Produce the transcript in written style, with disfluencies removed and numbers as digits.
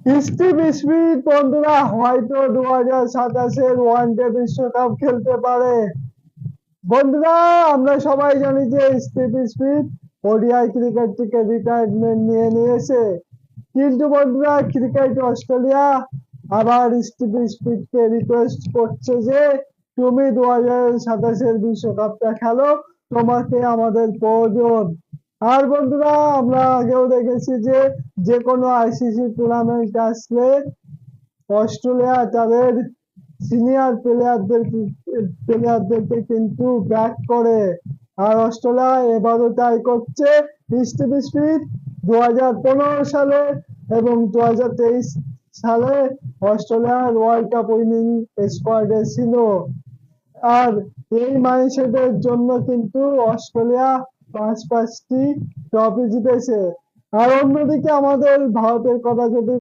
Steve Smith বন্ধুরা হয়তো 2027-এর one day বিশ্বকাপ খেলতে পারে। বন্ধুরা, আমরা সবাই জানি যে স্টিভ স্মিথ ওডিআই ক্রিকেট থেকে রিটায়ারমেন্ট নিয়ে নিয়েছে, কিন্তু বন্ধুরা ক্রিকেট অস্ট্রেলিয়া আবার স্টিভ স্মিথকে রিকোয়েস্ট করছে যে তুমি 2027-এর বিশ্বকাপটা খেলো, তোমাকে আমাদের প্রয়োজন। আর বন্ধুরা, আমরা আগেও দেখেছি যে যে কোনো আইসিসি টুর্নামেন্ট আসলে অস্ট্রেলিয়া তাদের সিনিয়র প্লেয়ারদেরকে কিন্তু ব্যাক করে। আর অস্ট্রেলিয়া এবারও তাই করছে। স্টিভ স্মিথ 2015 সালে এবং 2023 সালে অস্ট্রেলিয়ার ওয়ার্ল্ড কাপ উইনিং স্কোয়াডে ছিল। আর এই মাইন্ডসেটের জন্য কিন্তু অস্ট্রেলিয়া পাঁচটি ট্রফি জিতেছে। আর অন্যদিকে আমাদের ভারতের কথা যদি